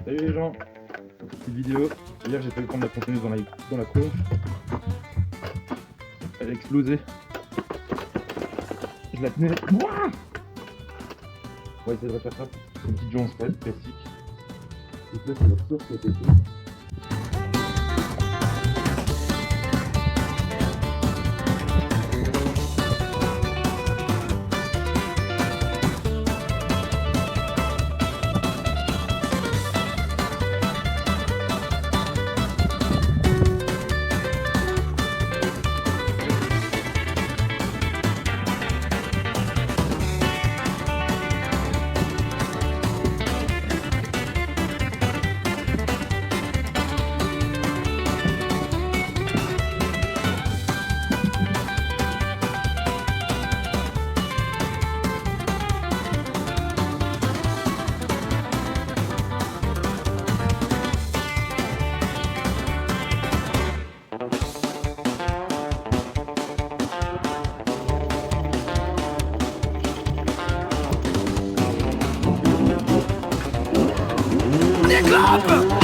Salut les gens, petite vidéo. Hier j'ai pas eu le temps de la tronçonneuse dans la cour. Elle a explosé. Je la tenais. Ouah, on va essayer de refaire ça. Une petite Jonsered classique. Donc là c'est la source qui a été faite. Déclape!